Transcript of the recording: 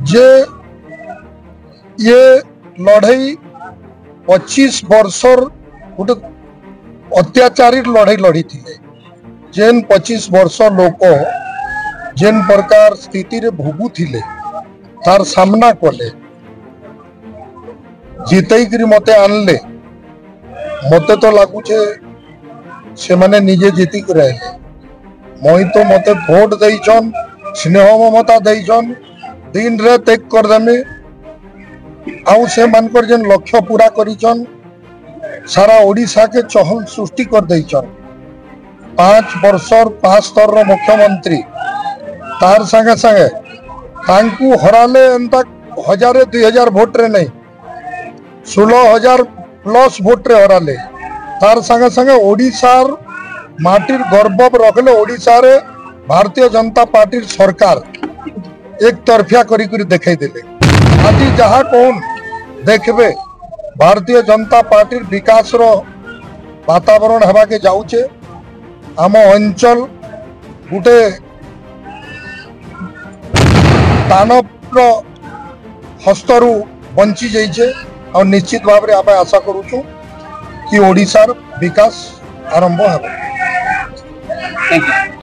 जे ये लड़ई 25 वर्षर गोटे अत्याचारी लड़ई लड़ी थी। जेन 25 वर्ष लोक जेन प्रकार स्थिति रे भोगु थिले तार सामना कले जितई मते आनले मते तो लगुचे से माने निजे जीति रहे मई तो मते भोट देइछन स्नेह ममता देइछन दिन रात एक करदेमी आउ से मानकर जेन लक्ष्य पूरा करिछन सारा ओडिशा के चहल सृष्टि कर देइछन। 5 वर्षर 5 स्तर मुख्यमंत्री तार संगे संगे तांकु हराले एंता 1000-2000 भोट रे नहीं 16,000 प्लस भोट रे हराले तार संगे संगे ओडिशार माटिर गर्व रखले ओडिशा रे भारतीय जनता पार्टी सरकार एक तरफिया करी देखाई देले। आज जहाँ कौन देखबे भारतीय जनता पार्टी विकास रो वातावरण हवा के जाऊचे आम अंचल गुटे दानव हस्तरू बंची जाइए और निश्चित भाव में आम आशा करूँ कि ओडिशार विकास आरंभ हो।